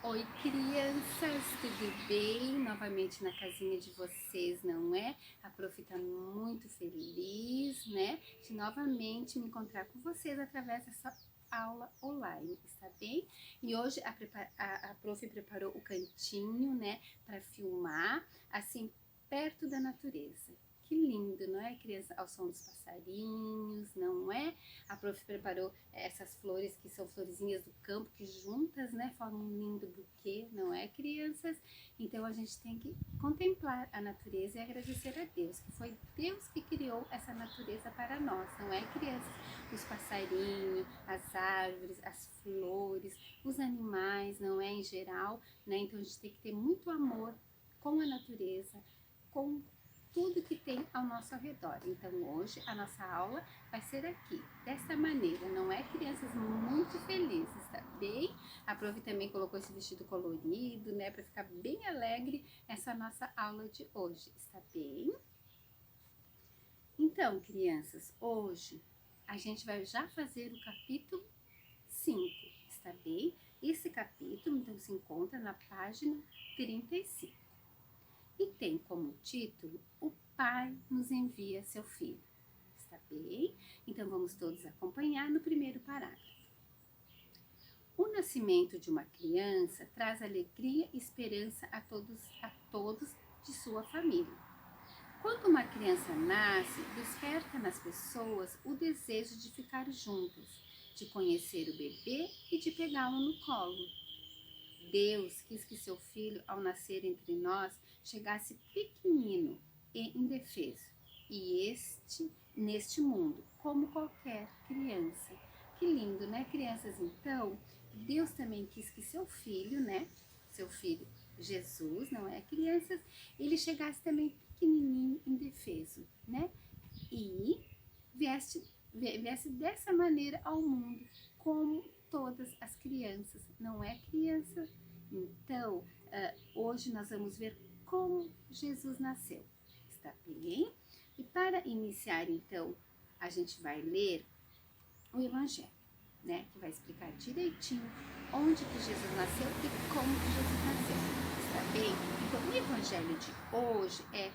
Oi, crianças, tudo bem? Novamente na casinha de vocês, não é? A Prof tá muito feliz, né? De novamente me encontrar com vocês através dessa aula online, está bem? E hoje a Prof preparou o cantinho, né, para filmar, assim, perto da natureza. Que lindo, não é, criança? Ao som dos passarinhos, não é? A Prof preparou essas flores que são florezinhas do campo que juntas, né, formam um lindo buquê, não é, crianças? Então a gente tem que contemplar a natureza e agradecer a Deus, que foi Deus que criou essa natureza para nós, não é, crianças? Os passarinhos, as árvores, as flores, os animais, não é, em geral, né? Então a gente tem que ter muito amor com a natureza, com tudo que tem ao nosso redor. Então hoje a nossa aula vai ser aqui, dessa maneira, não é, crianças? Muito felizes, tá bem? A Prof também colocou esse vestido colorido, né, para ficar bem alegre essa nossa aula de hoje, está bem? Então, crianças, hoje a gente vai já fazer o capítulo 5, está bem? Esse capítulo, então, se encontra na página 35 e tem como título O Pai nos envia seu filho. Está bem? Então vamos todos acompanhar no primeiro parágrafo. O nascimento de uma criança traz alegria e esperança a todos de sua família. Quando uma criança nasce, desperta nas pessoas o desejo de ficar juntas, de conhecer o bebê e de pegá-lo no colo. Deus quis que seu filho, ao nascer entre nós, chegasse pequenino e indefeso, e neste mundo, como qualquer criança. Que lindo, né, crianças? Então, Deus também quis que seu filho, né, seu filho Jesus, não é, crianças, ele chegasse também pequenininho, indefeso, né, e viesse dessa maneira ao mundo, como todas as crianças, não é, criança? Então, hoje nós vamos ver como Jesus nasceu, está bem? E para iniciar, então, a gente vai ler o Evangelho, né? Que vai explicar direitinho onde que Jesus nasceu e como que Jesus nasceu, está bem? Então, o Evangelho de hoje é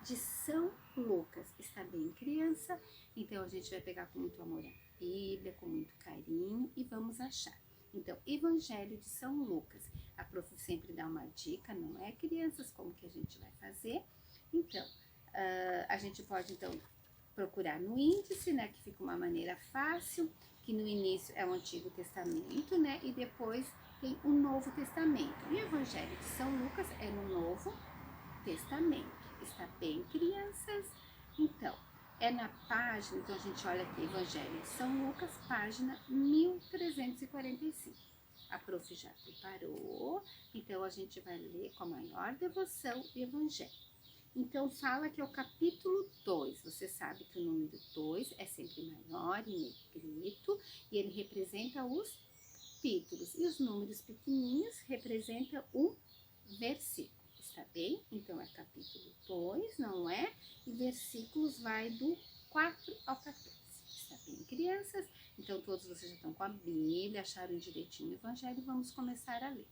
de São Lucas, está bem, criança? Então, a gente vai pegar com muito amor a Bíblia, com muito carinho e vamos achar. Então, Evangelho de São Lucas. A prof sempre dá uma dica, não é, crianças? Como que a gente vai fazer? Então, a gente pode, então, procurar no índice, né, que fica uma maneira fácil, que no início é o Antigo Testamento, né, e depois tem o Novo Testamento. E o Evangelho de São Lucas é no Novo Testamento. Está bem, crianças? Então, é na página, então a gente olha aqui, Evangelho de São Lucas, página 1345. A prof já preparou, então a gente vai ler com a maior devoção o Evangelho. Então, fala que é o capítulo 2. Você sabe que o número 2 é sempre maior em negrito e ele representa os capítulos. E os números pequenininhos representam o versículo. Está bem? Então, é capítulo 2, não é? E versículos vai do 4 ao 14. Está bem, crianças? Então, todos vocês já estão com a Bíblia, acharam direitinho o Evangelho. Vamos começar a ler.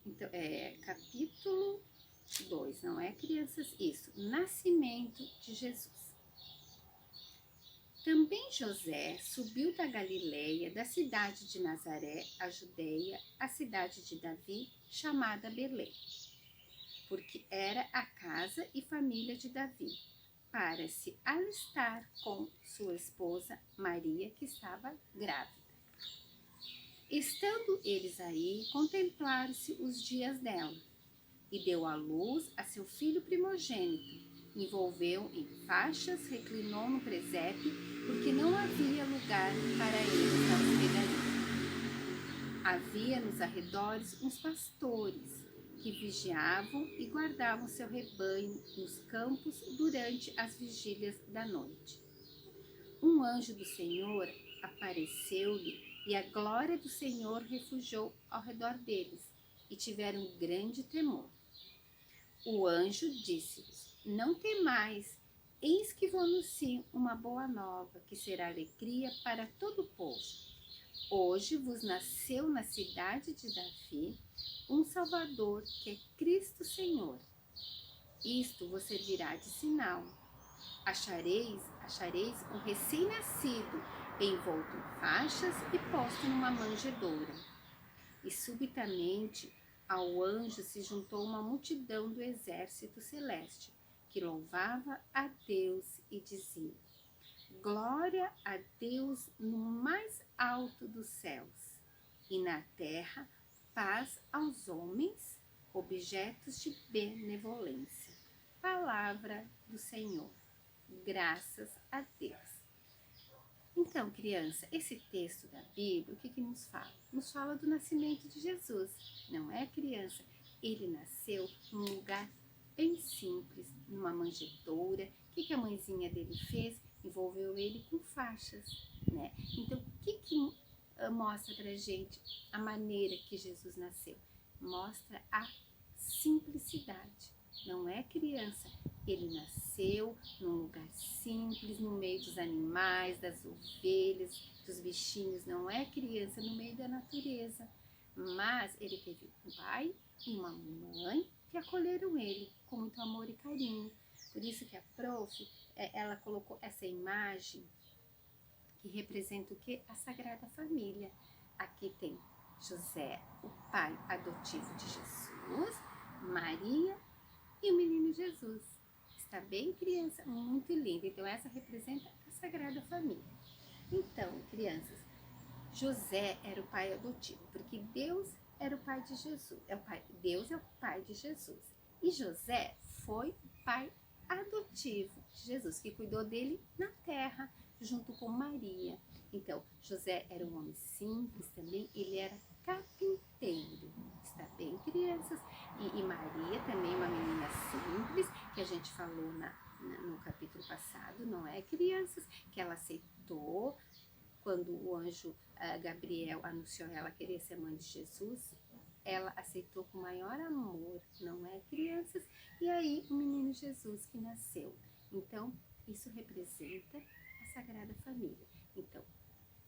Então, capítulo 2, não é, crianças? Isso, nascimento de Jesus. Também José subiu da Galileia, da cidade de Nazaré, a Judeia, a cidade de Davi, chamada Belém, porque era a casa e família de Davi, para se alistar com sua esposa Maria, que estava grávida. Estando eles aí, contemplaram-se os dias dela, e deu à luz a seu filho primogênito. Envolveu em faixas, reclinou no presépio, porque não havia lugar para eles na hospedaria. Havia nos arredores uns pastores que vigiavam e guardavam seu rebanho nos campos durante as vigílias da noite. Um anjo do Senhor apareceu-lhe e a glória do Senhor refugiou ao redor deles, e tiveram grande temor. O anjo disse-lhes: Não temais, eis que vos anuncio uma boa nova, que será alegria para todo o povo. Hoje vos nasceu na cidade de Davi um Salvador, que é Cristo Senhor. Isto vos servirá de sinal. Achareis um recém-nascido envolto em faixas e posto numa manjedoura. E subitamente ao anjo se juntou uma multidão do exército celeste, que louvava a Deus e dizia: Glória a Deus no mais alto dos céus, e na terra paz aos homens, objetos de benevolência. Palavra do Senhor. Graças a Deus. Então, criança, esse texto da Bíblia, o que nos fala? Nos fala do nascimento de Jesus, não é, criança? Ele nasceu num lugar bem simples, numa manjedoura. O que a mãezinha dele fez? Envolveu ele com faixas, né? Então, o que mostra pra gente a maneira que Jesus nasceu? Mostra a simplicidade, não é, criança? Ele nasceu num lugar simples, no meio dos animais, das ovelhas, dos bichinhos, não é, criança? No meio da natureza. Mas ele teve um pai e uma mãe que acolheram ele com muito amor e carinho. Por isso que a prof, ela colocou essa imagem que representa o quê? A Sagrada Família. Aqui tem José, o pai adotivo de Jesus, Maria e o menino Jesus. Está bem, criança? Muito lindo. Então, essa representa a Sagrada Família. Então, crianças, José era o pai adotivo, porque Deus era o pai de Jesus. Deus é o pai de Jesus. E José foi o pai adotivo de Jesus, que cuidou dele na terra, junto com Maria. Então, José era um homem simples também, ele era carpinteiro. Está bem, crianças? E Maria também, uma menina simples, que a gente falou no capítulo passado, não é, crianças? Que ela aceitou quando o anjo Gabriel anunciou ela querer ser mãe de Jesus. Ela aceitou com maior amor, não é, crianças? E aí, o menino Jesus que nasceu. Então, isso representa a Sagrada Família. Então,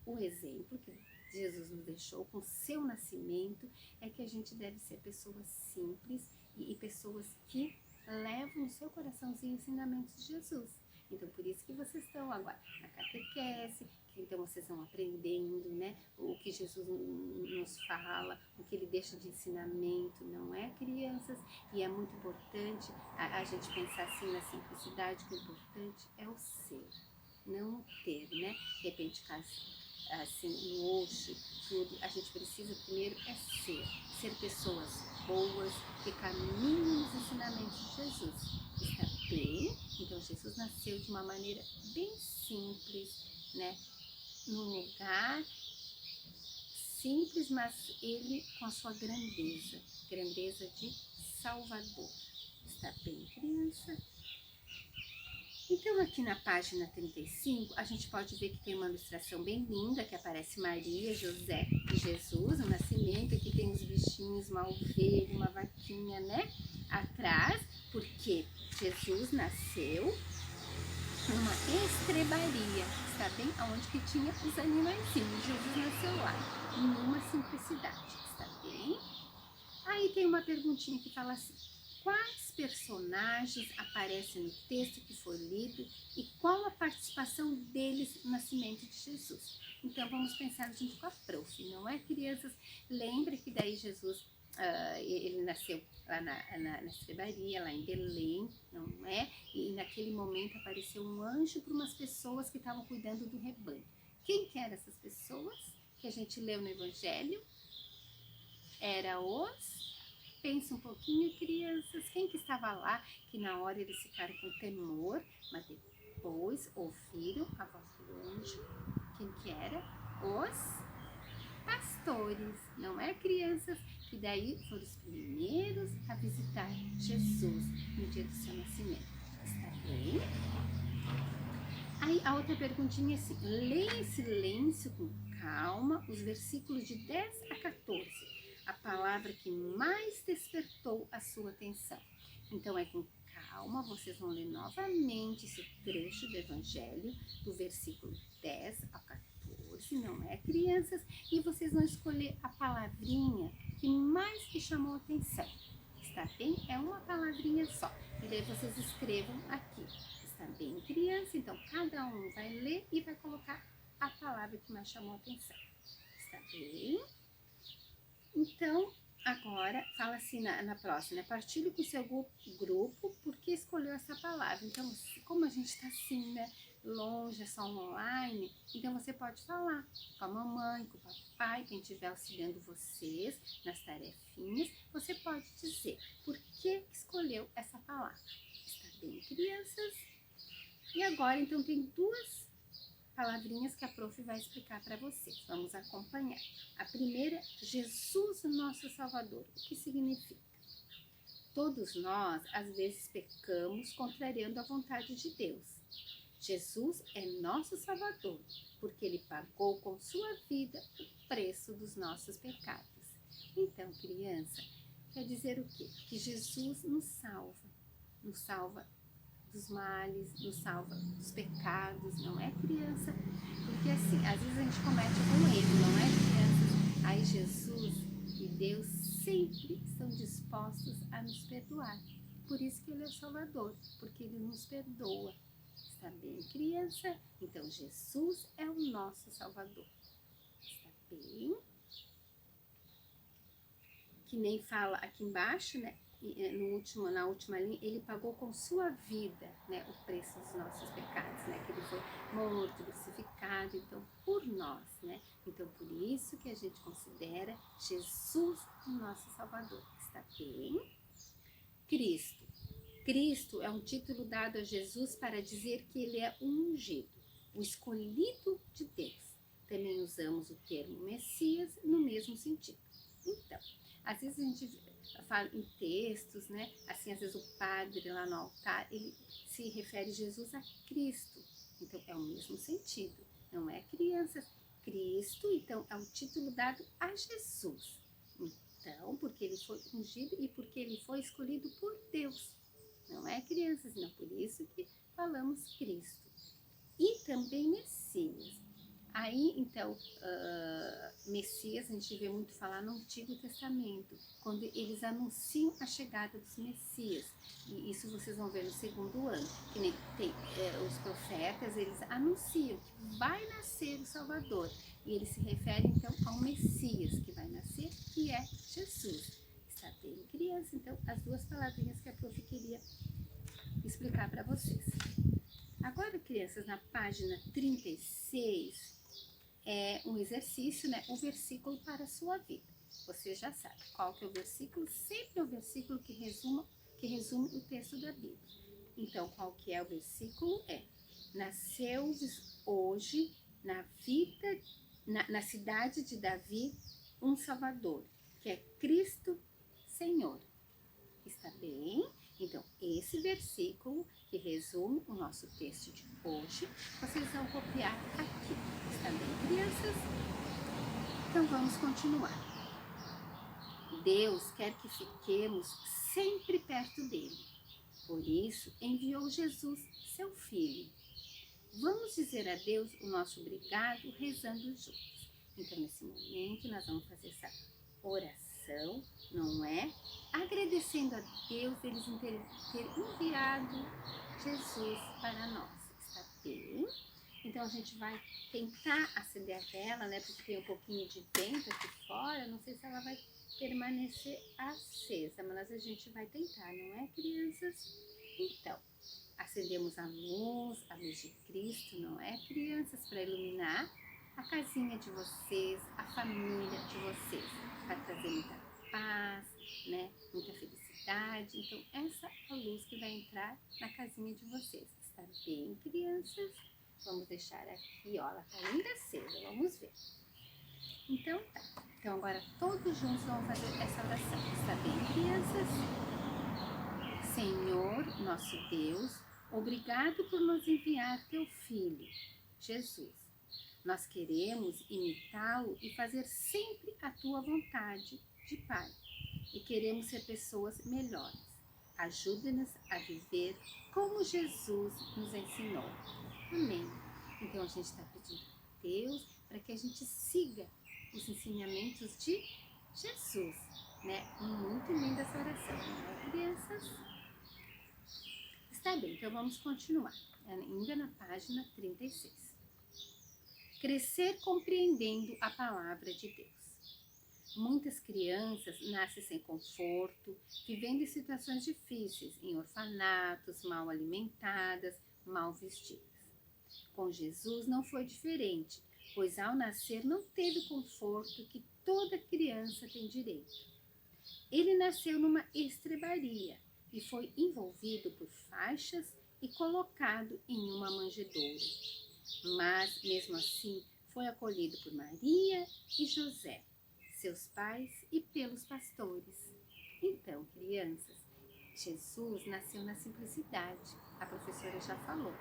o exemplo que Jesus nos deixou com seu nascimento é que a gente deve ser pessoas simples e pessoas que levam no seu coraçãozinho os ensinamentos de Jesus. Então, por isso que vocês estão agora na catequese, que então vocês vão aprendendo, né, o que Jesus nos fala, o que ele deixa de ensinamento, não é, crianças? E é muito importante a gente pensar assim na simplicidade, que o importante é o ser, não o ter, né? De repente, assim, hoje, tudo, a gente precisa primeiro ser pessoas boas, que caminham nos ensinamentos de Jesus. Está bem? Então, Jesus nasceu de uma maneira bem simples, né? Num lugar simples, mas ele com a sua grandeza de Salvador. Está bem, criança? Então, aqui na página 35, a gente pode ver que tem uma ilustração bem linda, que aparece Maria, José e Jesus, o nascimento. Aqui tem os bichinhos, uma ovelha, uma vaquinha, né? Atrás, porque Jesus nasceu numa estrebaria, está bem? Onde que tinha os animaizinhos. Jesus nasceu lá, numa simplicidade, está bem? Aí tem uma perguntinha que fala assim: quais personagens aparecem no texto que foi lido e qual a participação deles no nascimento de Jesus? Então, vamos pensar junto com a prof, não é, crianças? Lembra que daí Jesus, ele nasceu lá na estrebaria, lá em Belém, não é? E naquele momento apareceu um anjo para umas pessoas que estavam cuidando do rebanho. Quem que eram essas pessoas que a gente leu no Evangelho? Era Pensa um pouquinho, crianças, quem que estava lá, que na hora eles ficaram com temor, mas depois ouviram a voz do anjo. Quem que era? Os pastores, não é, crianças? Que daí foram os primeiros a visitar Jesus no dia do seu nascimento. Está bem? Aí a outra perguntinha é assim: leia em silêncio, com calma, os versículos de 10 a 14. A palavra que mais despertou a sua atenção. Então, com calma, vocês vão ler novamente esse trecho do Evangelho, do versículo 10 ao 14, 14, não é, crianças? E vocês vão escolher a palavrinha que mais lhe chamou a atenção. Está bem? É uma palavrinha só. E daí vocês escrevam aqui. Está bem, criança? Então, cada um vai ler e vai colocar a palavra que mais chamou a atenção. Está bem? Então, agora, fala assim na próxima, né? Partilhe com o seu grupo por que escolheu essa palavra. Então, como a gente está assim, né? Longe, é só online, então você pode falar com a mamãe, com o papai, quem estiver auxiliando vocês nas tarefinhas, você pode dizer por que escolheu essa palavra. Está bem, crianças? E agora, então, tem duas palavrinhas que a prof vai explicar para vocês. Vamos acompanhar. A primeira, Jesus, nosso Salvador. O que significa? Todos nós, às vezes, pecamos contrariando a vontade de Deus. Jesus é nosso Salvador, porque Ele pagou com sua vida o preço dos nossos pecados. Então, criança, quer dizer o quê? Que Jesus nos salva dos males, nos salva dos pecados, não é, criança? Porque assim, às vezes a gente comete algum erro, não é, crianças? Aí Jesus e Deus sempre estão dispostos a nos perdoar. Por isso que Ele é o Salvador, porque Ele nos perdoa. Está bem, criança? Então, Jesus é o nosso Salvador. Está bem? Que nem fala aqui embaixo, né? Na última linha, Ele pagou com sua vida, né, o preço dos nossos pecados, né? Que Ele foi morto, crucificado, então, por nós, né? Então, por isso que a gente considera Jesus o nosso Salvador. Está bem? Cristo. Cristo é um título dado a Jesus para dizer que Ele é o ungido, o escolhido de Deus. Também usamos o termo Messias no mesmo sentido. Então, às vezes a gente fala em textos, né? Assim, às vezes o padre lá no altar, ele se refere Jesus a Cristo. Então, é o mesmo sentido, não é, crianças? Cristo, então, é o título dado a Jesus. Então, porque Ele foi ungido e porque Ele foi escolhido por Deus. Não é, crianças? Não, por isso que falamos Cristo. E também Messias. Aí, então, Messias, a gente vê muito falar no Antigo Testamento, quando eles anunciam a chegada dos Messias. E isso vocês vão ver no segundo ano. Que nem tem os profetas, eles anunciam que vai nascer o Salvador. E eles se referem, então, ao Messias que vai nascer, que é Jesus. Está bem, criança? Então, as duas palavrinhas que a prof queria explicar para vocês. Agora, crianças, na página 36, é um exercício, né? Um versículo para a sua vida. Você já sabe qual que é o versículo? Sempre é o versículo que resume o texto da Bíblia. Então, qual que é o versículo? Nasceu-vos hoje na cidade de Davi um Salvador, que é Cristo Senhor. Está bem? Então, esse versículo que resume o nosso texto de hoje, vocês vão copiar aqui. Está bem, crianças? Então, vamos continuar. Deus quer que fiquemos sempre perto dele. Por isso, enviou Jesus, seu Filho. Vamos dizer a Deus o nosso obrigado rezando juntos. Então, nesse momento, nós vamos fazer essa oração, não é? Agradecendo a Deus eles ter enviado Jesus para nós. Está bem? Então, a gente vai tentar acender a vela, né? Porque tem um pouquinho de vento aqui fora. Não sei se ela vai permanecer acesa, mas a gente vai tentar, não é, crianças? Então, acendemos a luz de Cristo, não é, crianças? Para iluminar a casinha de vocês, a família de vocês, para trazer muita paz, né? Muita felicidade. Então, essa é a luz que vai entrar na casinha de vocês. Está bem, crianças? Vamos deixar aqui, ó, ela está ainda acesa, vamos ver. Então, tá. Então, agora todos juntos vamos fazer essa oração. Está bem, crianças? Senhor, nosso Deus, obrigado por nos enviar teu Filho, Jesus. Nós queremos imitá-lo e fazer sempre a tua vontade de Pai. E queremos ser pessoas melhores. Ajuda-nos a viver como Jesus nos ensinou. Amém. Então a gente está pedindo a Deus para que a gente siga os ensinamentos de Jesus, né? Muito linda essa oração, né, crianças? Está bem, então vamos continuar, ainda na página 36. Crescer compreendendo a palavra de Deus. Muitas crianças nascem sem conforto, vivendo em situações difíceis, em orfanatos, mal alimentadas, mal vestidas. Com Jesus não foi diferente, pois ao nascer não teve o conforto que toda criança tem direito. Ele nasceu numa estrebaria e foi envolvido por faixas e colocado em uma manjedoura. Mas, mesmo assim, foi acolhido por Maria e José, seus pais, e pelos pastores. Então, crianças, Jesus nasceu na simplicidade, a professora já falou.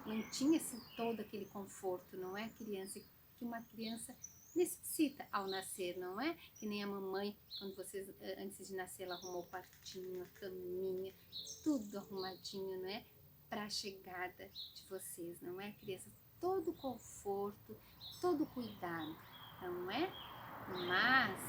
Não tinha assim, todo aquele conforto, não é, criança, que uma criança necessita ao nascer, não é? Que nem a mamãe, quando vocês, antes de nascer, ela arrumou o quartinho, a caminha, tudo arrumadinho, não é? Para a chegada de vocês, não é, criança? Todo conforto, todo cuidado, não é? Mas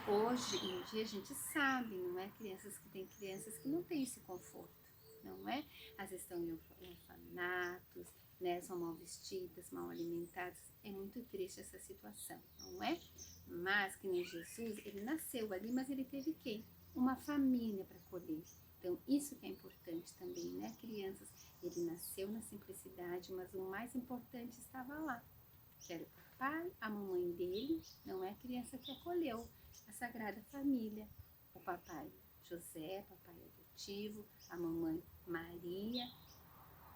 hoje em dia a gente sabe, não é? Crianças que têm crianças que não têm esse conforto, não é? Às vezes estão em orfanatos, né? São mal vestidas, mal alimentadas. É muito triste essa situação, não é? Mas que nem Jesus, ele nasceu ali, mas ele teve quem? Uma família para acolher. Então, isso que é importante também, né, crianças? Ele nasceu na simplicidade, mas o mais importante estava lá, que era o papai, a mamãe dele, não é, criança que acolheu a Sagrada Família. O papai José, papai adotivo, a mamãe Maria,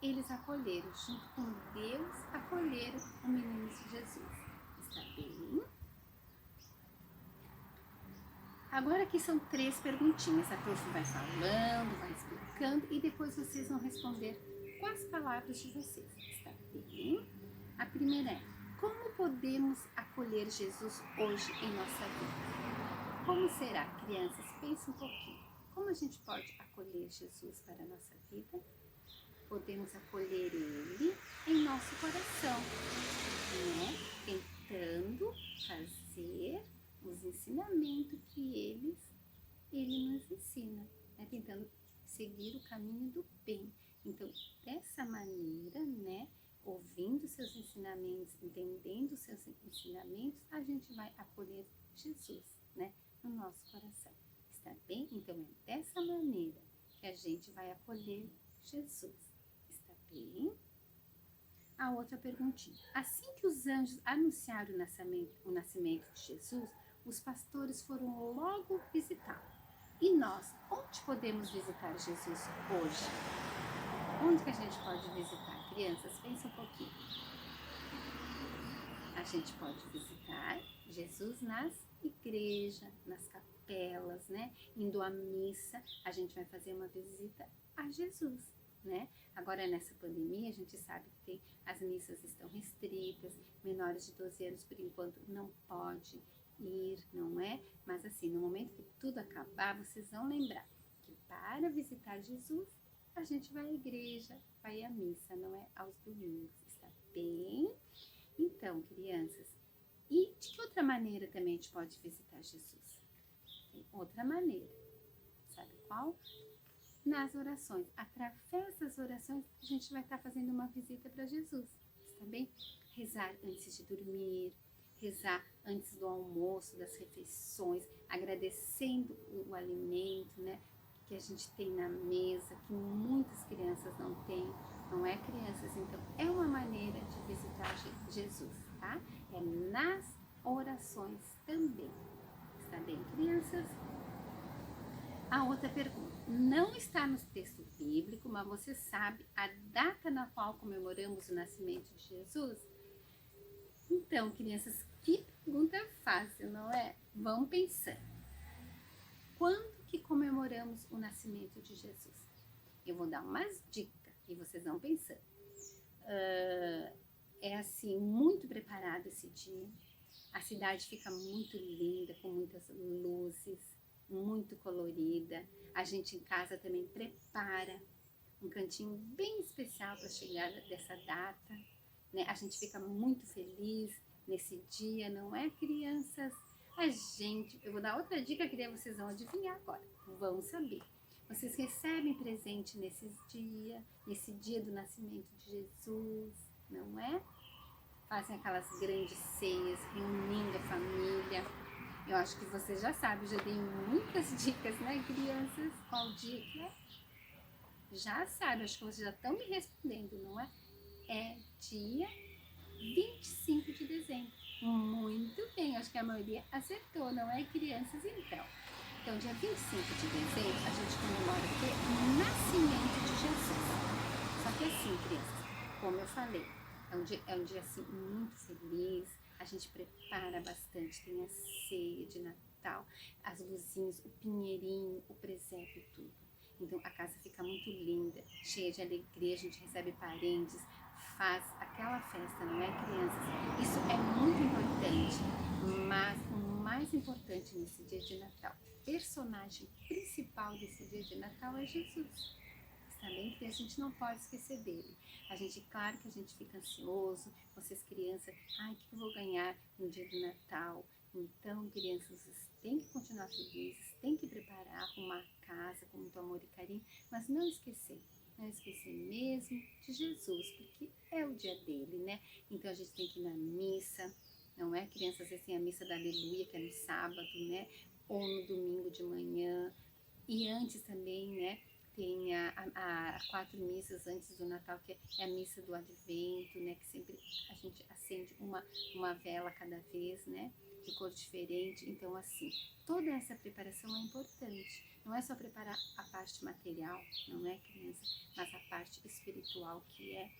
eles acolheram, junto com Deus, acolheram o menino Jesus. Está bem? Agora aqui são 3 perguntinhas. A prof vai falando, vai explicando e depois vocês vão responder com as palavras de vocês. Está bem? A primeira é: como podemos acolher Jesus hoje em nossa vida? Como será, crianças? Pensa um pouquinho. Como a gente pode acolher Jesus para a nossa vida? Podemos acolher Ele em nosso coração, né? Tentando fazer os ensinamentos que Ele nos ensina, né? Tentando seguir o caminho do bem. Então, dessa maneira, né? Ouvindo seus ensinamentos, entendendo seus ensinamentos, a gente vai acolher Jesus, né? No nosso coração. Está bem? Então, é dessa maneira que a gente vai acolher Jesus. Está bem? A outra perguntinha. Assim que os anjos anunciaram o nascimento de Jesus, os pastores foram logo visitá-lo. E nós, onde podemos visitar Jesus hoje? Onde que a gente pode visitar? Crianças, pensa um pouquinho. A gente pode visitar Jesus nas igrejas, nas capelas, né? Indo à missa, a gente vai fazer uma visita a Jesus, né? Agora, nessa pandemia, a gente sabe que as missas estão restritas, menores de 12 anos, por enquanto, não pode ir, não é? Mas assim, no momento que tudo acabar, vocês vão lembrar que para visitar Jesus, a gente vai à igreja, vai à missa, não é? Aos domingos, está bem? Então, crianças, e de que outra maneira também a gente pode visitar Jesus? Tem outra maneira, sabe qual? Nas orações. Através das orações, a gente vai estar fazendo uma visita para Jesus, está bem? Rezar antes de dormir, rezar antes do almoço, das refeições, agradecendo o alimento, né, que a gente tem na mesa, que muitas crianças não têm, não é, crianças? Então, é uma maneira de visitar Jesus, tá? É nas orações também. Está bem, crianças? A outra pergunta. Não está no texto bíblico, mas você sabe a data na qual comemoramos o nascimento de Jesus? Então, crianças, que pergunta fácil, não é? Vamos pensar. Quando que comemoramos o nascimento de Jesus? Eu vou dar umas dicas e vocês vão pensando. É assim, muito preparado esse dia. A cidade fica muito linda, com muitas luzes, muito colorida. A gente em casa também prepara um cantinho bem especial para chegar dessa data, né? A gente fica muito feliz nesse dia, não é, crianças? Eu vou dar outra dica que daí vocês vão adivinhar agora, vão saber. Vocês recebem presente nesse dia do nascimento de Jesus, não é? Fazem aquelas grandes ceias, reunindo a família. Eu acho que vocês já sabem, já dei muitas dicas, né, crianças? Qual dia que é? Já sabe, acho que vocês já estão me respondendo, não é? É dia 25 de dezembro. Muito bem, acho que a maioria acertou, não é, crianças? Então, dia 25 de dezembro, a gente comemora o quê? O nascimento de Jesus. Só que assim, crianças, como eu falei, é um dia assim muito feliz, a gente prepara bastante, tem a ceia de Natal, as luzinhas, o pinheirinho, o presépio e tudo. Então a casa fica muito linda, cheia de alegria, a gente recebe parentes, faz aquela festa, não é, crianças? Isso é muito importante, mas o mais importante nesse dia de Natal, o personagem principal desse dia de Natal é Jesus. Está bem? Que a gente não pode esquecer dele. Claro que a gente fica ansioso, vocês crianças, o que eu vou ganhar no dia do Natal? Então, crianças, vocês têm que continuar felizes, têm que preparar, arrumar a casa com muito amor e carinho, mas não esquecer mesmo de Jesus, porque é o dia dele, né? Então a gente tem que ir na missa, não é? Crianças, às vezes tem a missa da Aleluia, que é no sábado, né? Ou no domingo de manhã. E antes também, né? Tem a 4 missas antes do Natal, que é a missa do Advento, né? Que sempre a gente acende uma vela cada vez, né? De cor diferente. Então, assim, toda essa preparação é importante. Não é só preparar a parte material, não é, criança? Mas a parte espiritual, que é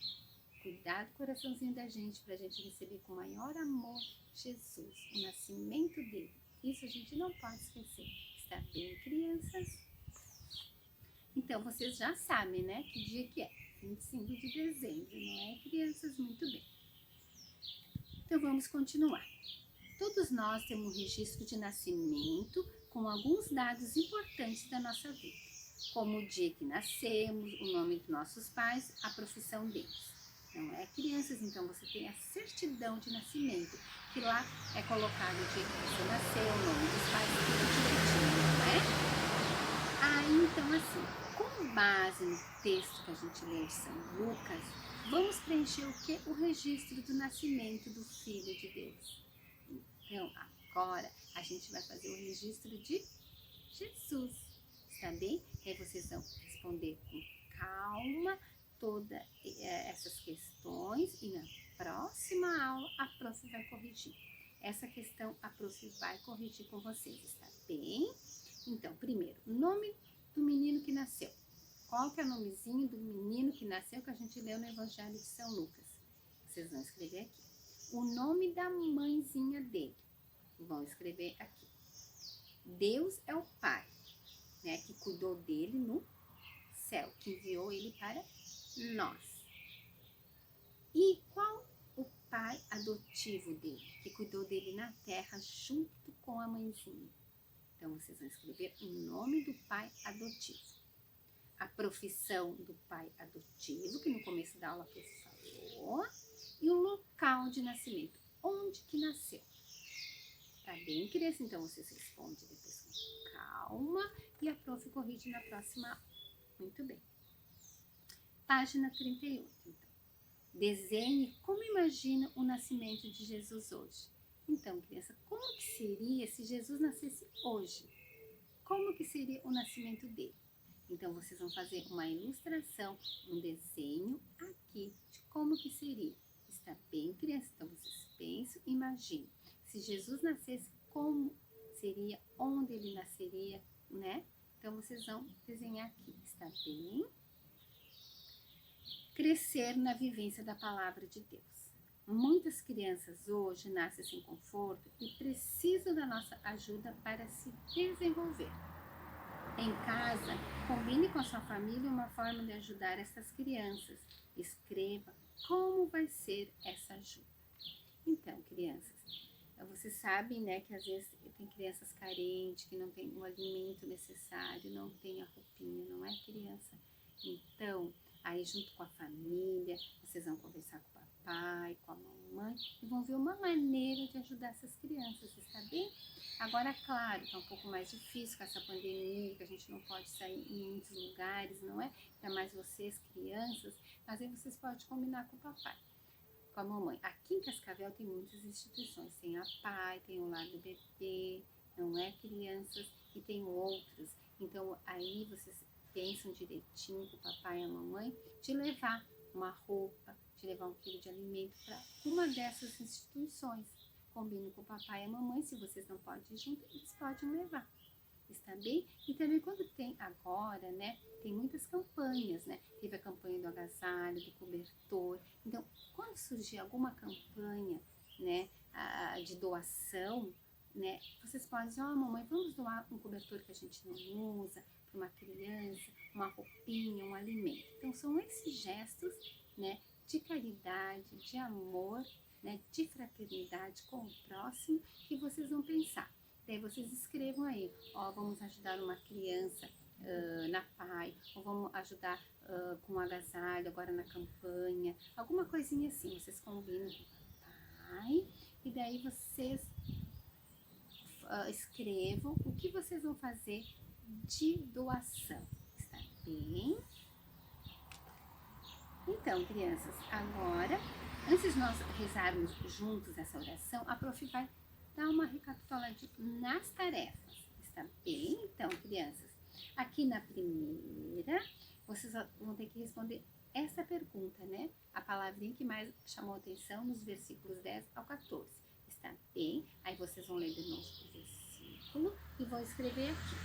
cuidar do coraçãozinho da gente, para a gente receber com maior amor Jesus, o nascimento dele. Isso a gente não pode esquecer. Está bem, crianças? Então, vocês já sabem, né, que dia que é? 25 de dezembro, não é, crianças? Muito bem. Então, vamos continuar. Todos nós temos um registro de nascimento com alguns dados importantes da nossa vida, como o dia que nascemos, o nome dos nossos pais, a profissão deles. Não é, crianças? Então, você tem a certidão de nascimento, que lá é colocado o dia que você nasceu, o nome dos pais, tudo direitinho, não é? Então assim, com base no texto que a gente leu de São Lucas, vamos preencher o que? O registro do nascimento do Filho de Deus. Então, agora a gente vai fazer o registro de Jesus, está bem? E aí vocês vão responder com calma todas essas questões e na próxima aula a prof vai corrigir. Essa questão a prof vai corrigir com vocês, está bem? Então, primeiro, nome do menino que nasceu. Qual que é o nomezinho do menino que nasceu que a gente leu no Evangelho de São Lucas? Vocês vão escrever aqui. O nome da mãezinha dele. Vão escrever aqui. Deus é o Pai, né, que cuidou dele no céu, que enviou ele para nós. E qual o pai adotivo dele, que cuidou dele na terra junto com a mãezinha? Então, vocês vão escrever o nome do pai adotivo. A profissão do pai adotivo, que no começo da aula a prof falou, e o local de nascimento, onde que nasceu. Tá bem, criança? Então, vocês respondem depois com calma e a prof corrige na próxima aula. Muito bem. Página 38, então. Desenhe como imagina o nascimento de Jesus hoje. Então, criança, como que seria se Jesus nascesse hoje? Como que seria o nascimento dele? Então, vocês vão fazer uma ilustração, um desenho aqui de como que seria. Está bem, criança? Então, vocês pensam e imaginem. Se Jesus nascesse, como seria, onde ele nasceria, né? Então, vocês vão desenhar aqui. Está bem? Crescer na vivência da palavra de Deus. Muitas crianças hoje nascem sem conforto e precisam da nossa ajuda para se desenvolver. Em casa, combine com a sua família uma forma de ajudar essas crianças. Escreva como vai ser essa ajuda. Então, crianças, vocês sabem, né, que às vezes tem crianças carentes, que não tem o alimento necessário, não tem a roupinha, não é, criança? Então, aí junto com a família, vocês vão conversar com o papai papai, com a mamãe, e vão ver uma maneira de ajudar essas crianças, está bem? Agora, claro, tá um pouco mais difícil com essa pandemia, que a gente não pode sair em muitos lugares, não é? Ainda mais vocês, crianças, mas aí vocês podem combinar com o papai, com a mamãe. Aqui em Cascavel tem muitas instituições, tem a PAI, tem o Lar do Bebê, não é, crianças, e tem outras. Então aí vocês pensam direitinho com o papai e a mamãe de levar uma roupa, de levar um quilo de alimento para uma dessas instituições. Combino com o papai e a mamãe, se vocês não podem ir junto, eles podem levar. Está bem? E também quando tem agora, né, tem muitas campanhas, né? Teve a campanha do agasalho, do cobertor. Então, quando surgir alguma campanha, né, de doação, né, vocês podem dizer, mamãe, vamos doar um cobertor que a gente não usa para uma criança, uma roupinha, um alimento. Então, são esses gestos, né, de caridade, de amor, né, de fraternidade com o próximo que vocês vão pensar. Daí vocês escrevam aí, vamos ajudar uma criança na PAI, ou vamos ajudar com um agasalho agora na campanha, alguma coisinha assim, vocês combinam com o papai, e daí vocês escrevam o que vocês vão fazer de doação, está bem? Então, crianças, agora, antes de nós rezarmos juntos essa oração, a prof vai dar uma recapitulada nas tarefas, está bem? Então, crianças, aqui na primeira, vocês vão ter que responder essa pergunta, né? A palavrinha que mais chamou atenção nos versículos 10 ao 14, está bem? Aí vocês vão ler de novo o versículo e vão escrever aqui,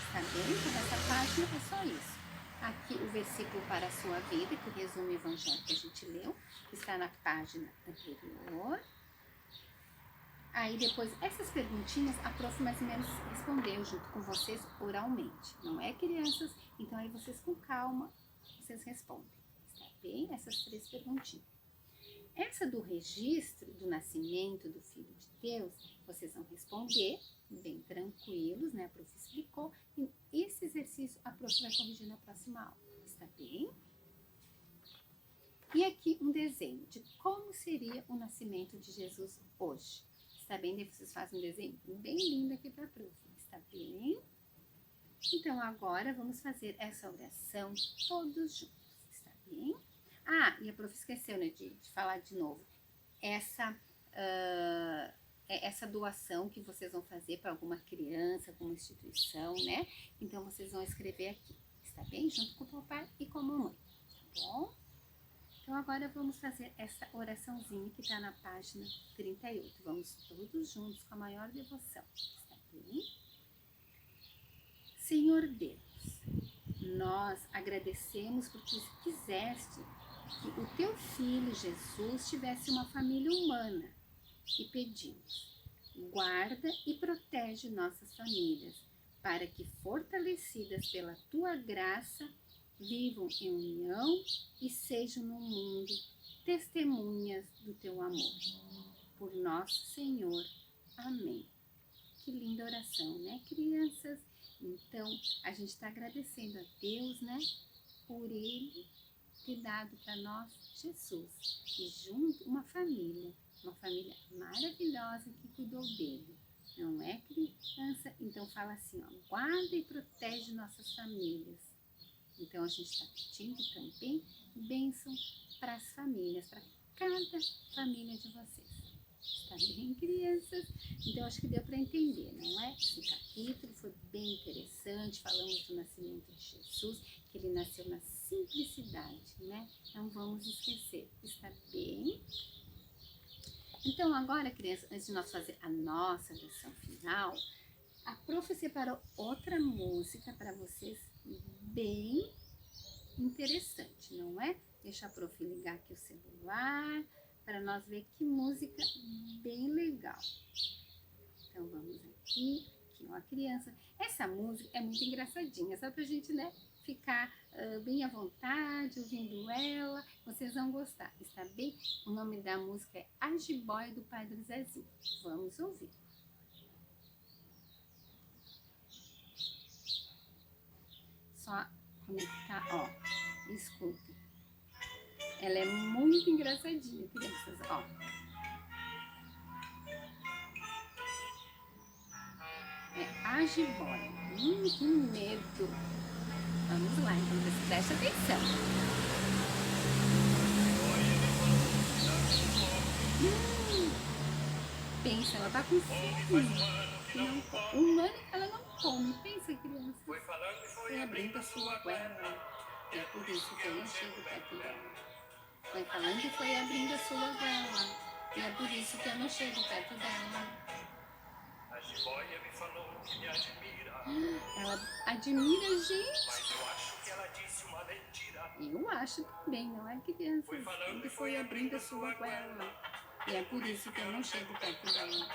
está bem? Então, essa página é só isso. Aqui o versículo para a sua vida, que resume o evangelho que a gente leu, que está na página anterior. Aí depois, essas perguntinhas, a prof mais ou menos respondeu junto com vocês oralmente, não é, crianças? Então aí vocês com calma, vocês respondem, está bem? Essas 3 perguntinhas. Essa do registro do nascimento do Filho de Deus, vocês vão responder bem tranquilos, né? A prof explicou. E esse exercício a prof vai corrigir na próxima aula, está bem? E aqui um desenho de como seria o nascimento de Jesus hoje. Está bem? Daí vocês fazem um desenho bem lindo aqui para a prof, está bem? Então agora vamos fazer essa oração todos juntos, está bem? E a prof esqueceu, né, de falar de novo. Essa doação que vocês vão fazer para alguma criança, alguma instituição, né? Então vocês vão escrever aqui, está bem? Junto com o papai e com a mamãe, tá bom? Então agora vamos fazer essa oraçãozinha que está na página 38. Vamos todos juntos com a maior devoção, está bem? Senhor Deus, nós agradecemos porque quiseste que o teu filho Jesus tivesse uma família humana e pedimos, guarda e protege nossas famílias, para que, fortalecidas pela tua graça, vivam em união e sejam no mundo testemunhas do teu amor. Por nosso Senhor. Amém. Que linda oração, né, crianças? Então, a gente está agradecendo a Deus, né, por Ele ter dado para nós Jesus. E junto, uma família maravilhosa que cuidou dele. Não é, criança? Então, fala assim, guarda e protege nossas famílias. Então, a gente está pedindo também bênção para as famílias, para cada família de vocês. Tá bem, crianças? Então, acho que deu para entender, não é? Esse capítulo foi bem interessante. Falamos do nascimento de Jesus, que ele nasceu na simplicidade, né? Não vamos esquecer. Está bem? Então, agora, crianças, antes de nós fazer a nossa versão final, a prof separou outra música para vocês bem interessante, não é? Deixa a prof ligar aqui o celular para nós ver que música bem legal. Então vamos aqui ó, criança. Essa música é muito engraçadinha, só pra gente, né, ficar bem à vontade ouvindo ela. Vocês vão gostar, está bem? O nome da música é A Jiboia do Padre Zezinho. Vamos ouvir. Só conectar, ó, escuta. Ela é muito engraçadinha, crianças, ó. É a jiboia. Que medo. Vamos lá, então preste atenção. Pensa, ela tá com fome. Um ano que ela não come. Pensa, criança. Foi abrindo a sua goela. E é por isso que eu não chego perto dela. Foi falando e foi abrindo a sua goela. E é por isso que eu não chego perto dela. A jiboia me falou que me admira. Ela admira a gente. Mas eu acho que ela disse uma mentira. Eu acho também, não é, criança? Foi falando e foi abrindo a sua goela. E é por isso que eu não chego perto dela.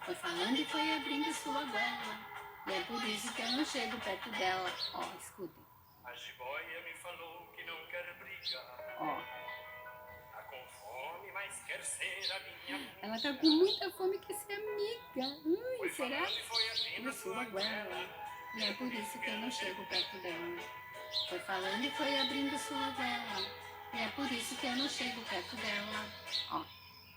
Foi falando e foi abrindo a sua goela. E é por isso que eu não chego perto dela. Ó, escutem. A jiboia me falou que não quer briga. Ó. Tá com fome, mas quer ser a minha amiga. Ela tá com muita fome, quer ser amiga. Foi Será? falando e foi abrindo a sua goela. E é por isso que eu não chego perto dela. Foi falando e foi abrindo a sua goela. E é por isso que eu não chego perto dela. Ó.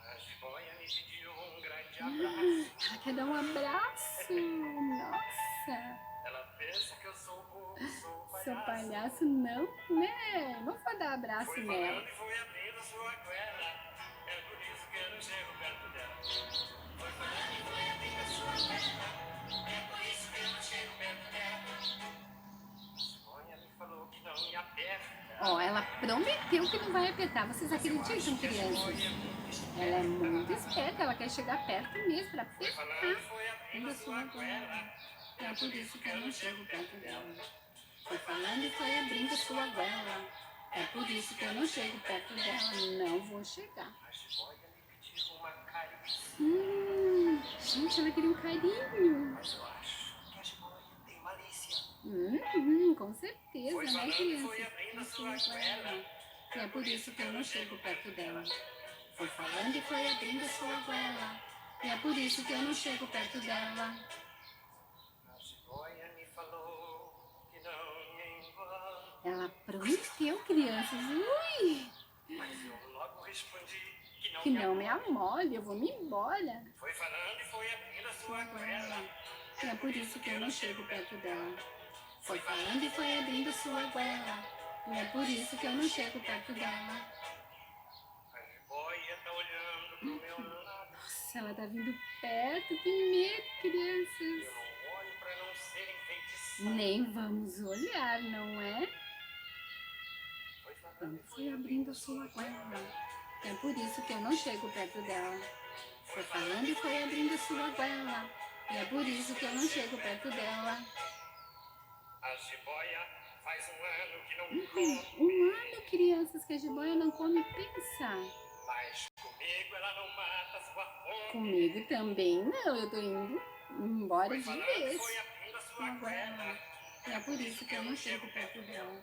A jiboia me pediu um grande abraço. Ela quer dar um abraço. Nossa. Ela pensa que eu sou bobo, sou palhaço. Seu palhaço não, né? Vamos dar abraço Foi nela. falando e foi abrindo a sua goela. É por isso que eu não chego perto dela. Foi falando e foi abrindo a sua goela. É por isso que eu não chego perto dela. A jiboia me falou que não me aperta. Ó, ela prometeu que não vai apertar. Vocês acreditam, crianças? Ela é muito esperta, ela quer chegar perto mesmo pra apertar a sua goela. É por isso que eu não chego perto dela. Foi falando e foi abrindo a sua goela. É por isso que eu não chego perto dela. Não vou chegar. A jiboia me pediu uma carícia. Gente, ela queria um carinho. Mas eu acho que a jiboia tem malícia. Com certeza, Foi né, falando e criança? foi abrindo a sua goela. E é por isso que eu não chego perto dela. Foi falando e foi abrindo a sua goela. E é por isso que eu não chego perto dela. A jiboia me falou que não ia embora. Ela prometeu, crianças. Ui! Mas eu logo respondi Que não me amole, eu vou me embora. Foi falando e foi abrindo a sua goela. E é por isso que eu não chego perto dela. Foi falando e foi abrindo a sua goela. E é por isso que eu não chego perto dela. A jiboia tá olhando pro meu lado. Nossa, ela tá vindo perto. Que medo, crianças. Eu não olho pra não ser enfeitiçado. Nem vamos olhar, não é? Foi falando Quando e foi abrindo a sua goela. É por isso que eu não chego perto dela. Foi falando e foi abrindo a sua goela. E é por isso que eu não chego perto dela. A jiboia faz um ano que não come. Um ano, crianças, que a jiboia não come, pensa. Mas comigo ela não mata sua fome. Comigo também não, eu tô indo embora Foi de falando e vez. foi abrindo a sua Agora, goela. e é por isso que eu não chego perto dela.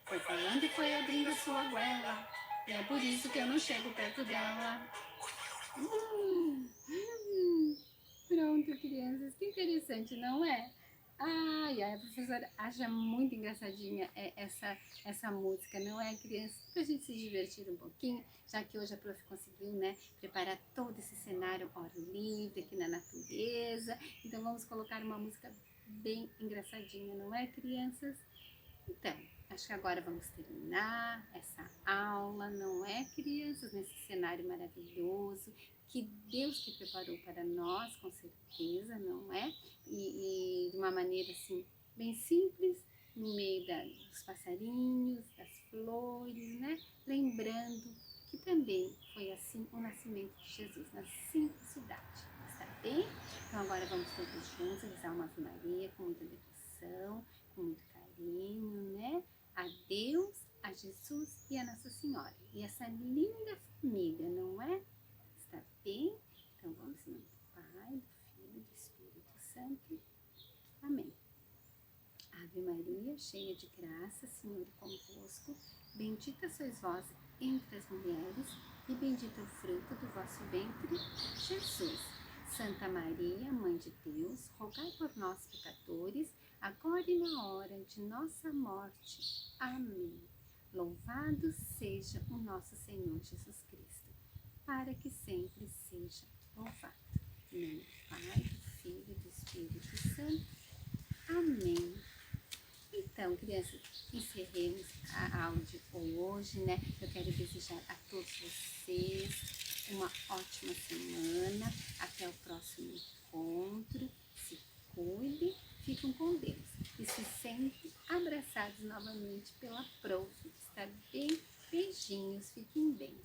Foi falando e foi abrindo a sua goela. E é por isso que eu não chego perto dela. Pronto, crianças, que interessante, não é? Ai, a professora acha muito engraçadinha essa música, não é, criança? Pra gente se divertir um pouquinho, já que hoje a prof conseguiu, né, preparar todo esse cenário ao ar livre, aqui na natureza. Então vamos colocar uma música bem engraçadinha, não é, crianças? Então, acho que agora vamos terminar essa aula, não é, crianças? Nesse cenário maravilhoso que Deus que preparou para nós, com certeza, não é? E de uma maneira assim, bem simples, no meio dos passarinhos, das flores, né? Lembrando que também foi assim o nascimento de Jesus, na simplicidade, está bem? Então agora vamos todos juntos rezar uma Ave Maria com muita devoção, com muito carinho, né? A Deus, a Jesus e a Nossa Senhora. E essa linda família, não é? Está bem? Então vamos em nome do Pai, do Filho e do Espírito Santo. Amém. Ave Maria, cheia de graça, Senhor é convosco. Bendita sois vós entre as mulheres e bendito é o fruto do vosso ventre, Jesus. Santa Maria, Mãe de Deus, rogai por nós, pecadores, agora e na hora de nossa morte. Amém. Louvado seja o nosso Senhor Jesus Cristo, para que sempre seja louvado. Em nome do Pai, do Filho e do Espírito Santo. Amém. Então, crianças, encerremos a aula de hoje, né? Eu quero desejar a todos vocês uma ótima semana. Até o próximo encontro. Se cuidem, fiquem com Deus. E se sentem abraçados novamente pela Prof. Está bem? Beijinhos, fiquem bem.